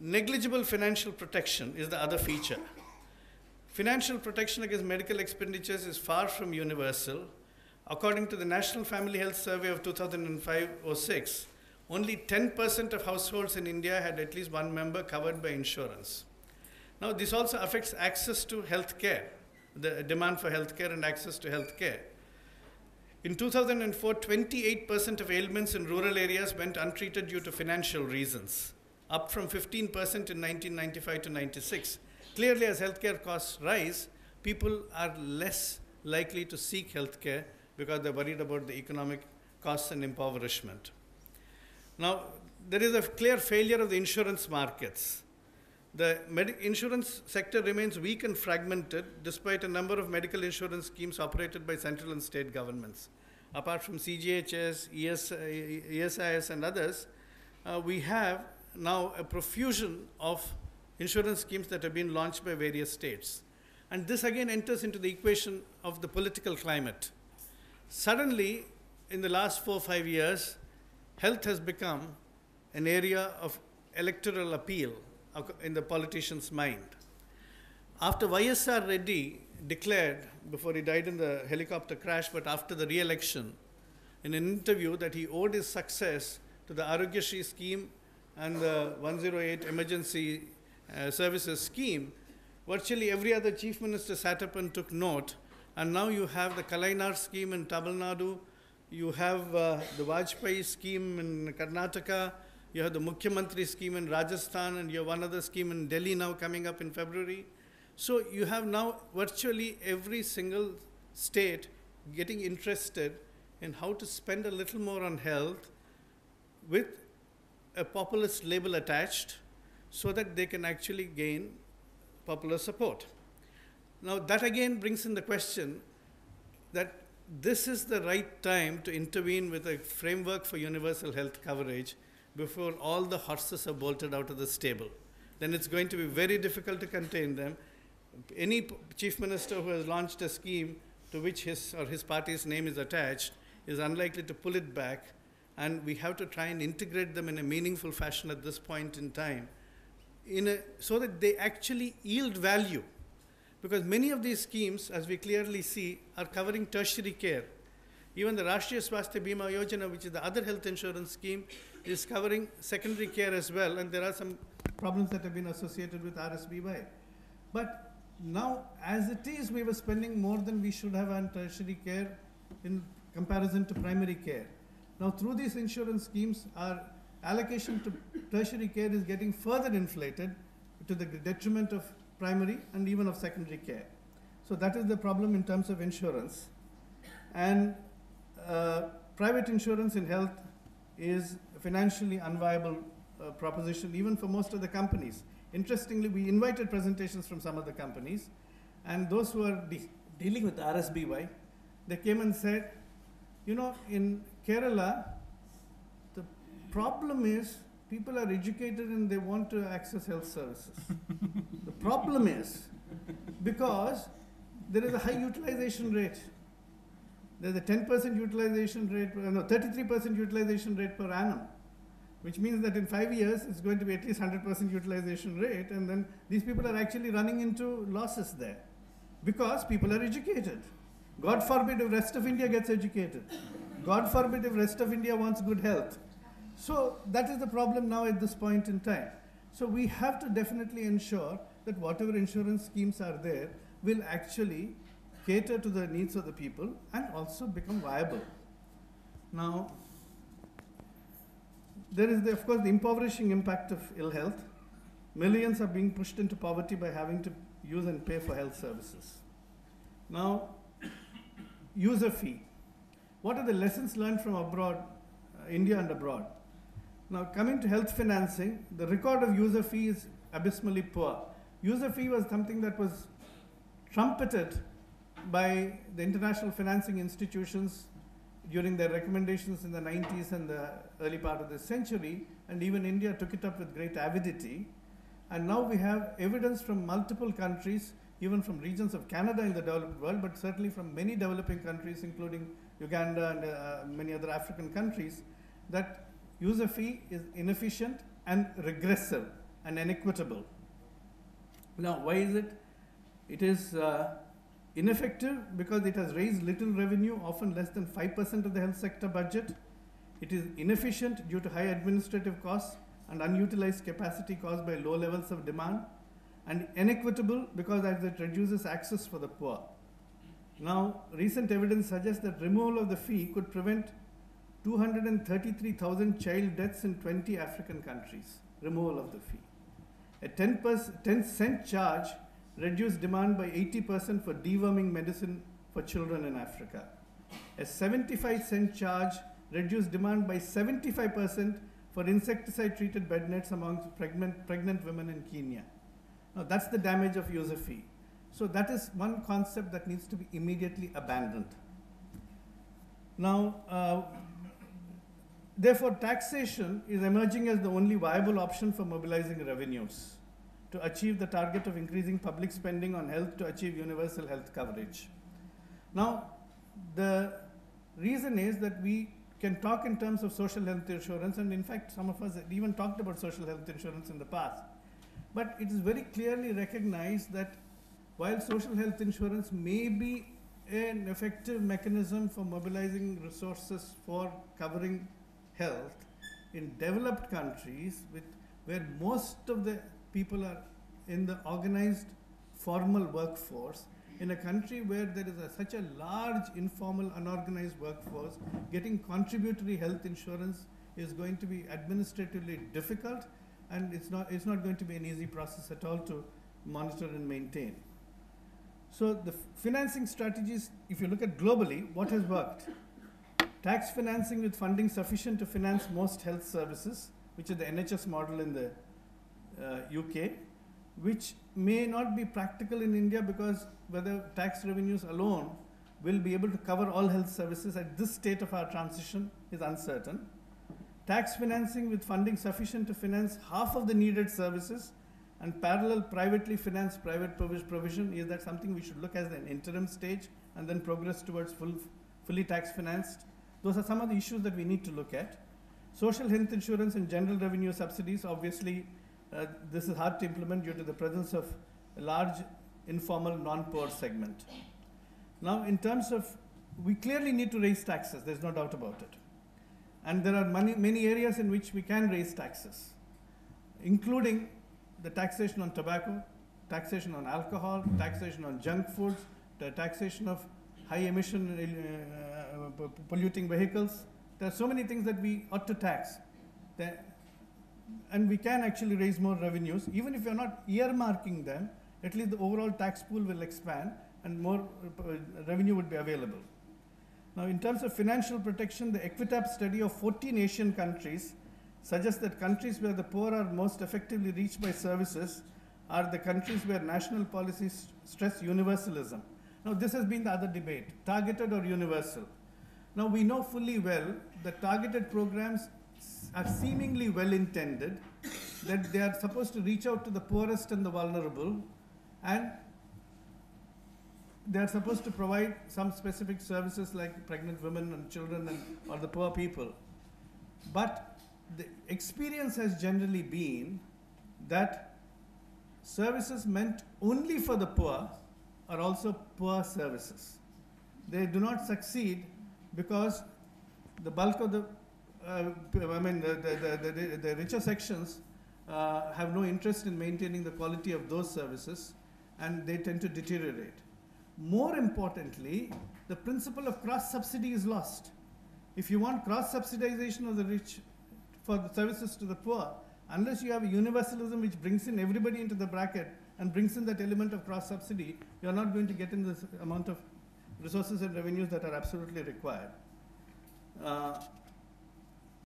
Negligible financial protection is the other feature. Financial protection against medical expenditures is far from universal. According to the National Family Health Survey of 2005-06, only 10% of households in India had at least one member covered by insurance. Now, this also affects access to health care, the demand for health care and access to health care. In 2004, 28% of ailments in rural areas went untreated due to financial reasons, up from 15% in 1995 to 96. Clearly, as healthcare costs rise, people are less likely to seek healthcare because they're worried about the economic costs and impoverishment. Now, there is a clear failure of the insurance markets. The insurance sector remains weak and fragmented despite a number of medical insurance schemes operated by central and state governments. Apart from CGHS, ESIS, and others, we have now a profusion of insurance schemes that have been launched by various states. And this again enters into the equation of the political climate. Suddenly, in the last 4 or 5 years, health has become an area of electoral appeal in the politician's mind. After YSR Reddy declared, before he died in the helicopter crash, but after the re-election, in an interview that he owed his success to the Arogyasri scheme and the 108 emergency services scheme, virtually every other chief minister sat up and took note. And now you have the Kalainar scheme in Tamil Nadu, you have the Vajpayee scheme in Karnataka, you have the Mukhyamantri scheme in Rajasthan, and you have one other scheme in Delhi now coming up in February. So you have now virtually every single state getting interested in how to spend a little more on health with a populist label attached so that they can actually gain popular support. Now that again brings in the question that this is the right time to intervene with a framework for universal health coverage before all the horses are bolted out of the stable. Then it's going to be very difficult to contain them. Any chief minister who has launched a scheme to which his or his party's name is attached is unlikely to pull it back, and we have to try and integrate them in a meaningful fashion at this point in time so that they actually yield value. Because many of these schemes, as we clearly see, are covering tertiary care. Even the Rashtriya Swasthya Bima Yojana, which is the other health insurance scheme, is covering secondary care as well, and there are some problems that have been associated with RSBY. But now, as it is, we were spending more than we should have on tertiary care in comparison to primary care. Now, through these insurance schemes, our allocation to tertiary care is getting further inflated to the detriment of primary and even of secondary care. So that is the problem in terms of insurance. And private insurance in health is a financially unviable proposition even for most of the companies. Interestingly, we invited presentations from some of the companies, and those who are dealing with RSBY, they came and said, you know, in Kerala, the problem is people are educated and they want to access health services. The problem is because there is a high utilization rate. There's a 10% utilization rate, no, 33% utilization rate per annum, which means that in 5 years, it's going to be at least 100% utilization rate, and then these people are actually running into losses there because people are educated. God forbid if rest of India gets educated. God forbid if rest of India wants good health. So that is the problem now at this point in time. So we have to definitely ensure that whatever insurance schemes are there will actually cater to the needs of the people and also become viable. Now, there is, of course, the impoverishing impact of ill health. Millions are being pushed into poverty by having to use and pay for health services. Now, user fee. What are the lessons learned from abroad, India and abroad? Now, coming to health financing, the record of user fee is abysmally poor. User fee was something that was trumpeted by the international financing institutions during their recommendations in the 90s and the early part of this century, and even India took it up with great avidity. And now we have evidence from multiple countries, even from regions of Canada in the developed world, but certainly from many developing countries, including Uganda and many other African countries, that user fee is inefficient and regressive. and inequitable. Now, why is it? It is ineffective because it has raised little revenue, often less than 5% of the health sector budget. It is inefficient due to high administrative costs and unutilized capacity caused by low levels of demand, and inequitable because as it reduces access for the poor. Now, recent evidence suggests that removal of the fee could prevent 233,000 child deaths in 20 African countries. Removal of the fee. A 10-cent charge reduced demand by 80% for deworming medicine for children in Africa. A 75-cent charge reduced demand by 75% for insecticide-treated bed nets among pregnant women in Kenya. Now, that's the damage of user fee. So that is one concept that needs to be immediately abandoned. Now, therefore, taxation is emerging as the only viable option for mobilizing revenues to achieve the target of increasing public spending on health to achieve universal health coverage. Now, the reason is that we can talk in terms of social health insurance, and in fact, some of us have even talked about social health insurance in the past. But it is very clearly recognized that while social health insurance may be an effective mechanism for mobilizing resources for covering health, in developed countries where most of the people are in the organized formal workforce, in a country where there is such a large informal unorganized workforce, getting contributory health insurance is going to be administratively difficult, and it's not going to be an easy process at all to monitor and maintain. So the financing strategies, if you look at globally, what has worked? Tax financing with funding sufficient to finance most health services, which is the NHS model in the UK, which may not be practical in India because whether tax revenues alone will be able to cover all health services at this state of our transition is uncertain. Tax financing with funding sufficient to finance half of the needed services, and parallel privately financed private provision, is that something we should look as an interim stage and then progress towards fully tax financed? Those are some of the issues that we need to look at. Social health insurance and general revenue subsidies, obviously this is hard to implement due to the presence of a large informal non-poor segment. Now, in terms of, we clearly need to raise taxes, there's no doubt about it. And there are many areas in which we can raise taxes, including the taxation on tobacco, taxation on alcohol, taxation on junk foods, the taxation of high emission polluting vehicles. There are so many things that we ought to tax. And we can actually raise more revenues. Even if you're not earmarking them, at least the overall tax pool will expand and more revenue would be available. Now, in terms of financial protection, the Equitab study of 14 Asian countries suggests that countries where the poor are most effectively reached by services are the countries where national policies stress universalism. Now, this has been the other debate, targeted or universal. Now, we know fully well that targeted programs are seemingly well intended, that they are supposed to reach out to the poorest and the vulnerable, and they are supposed to provide some specific services like pregnant women and children or the poor people. But the experience has generally been that services meant only for the poor are also poor services. They do not succeed because the bulk of the richer sections have no interest in maintaining the quality of those services, and they tend to deteriorate. More importantly, the principle of cross-subsidy is lost. If you want cross-subsidization of the rich for the services to the poor, unless you have a universalism which brings in everybody into the bracket and brings in that element of cross-subsidy, you're not going to get in this amount of resources and revenues that are absolutely required.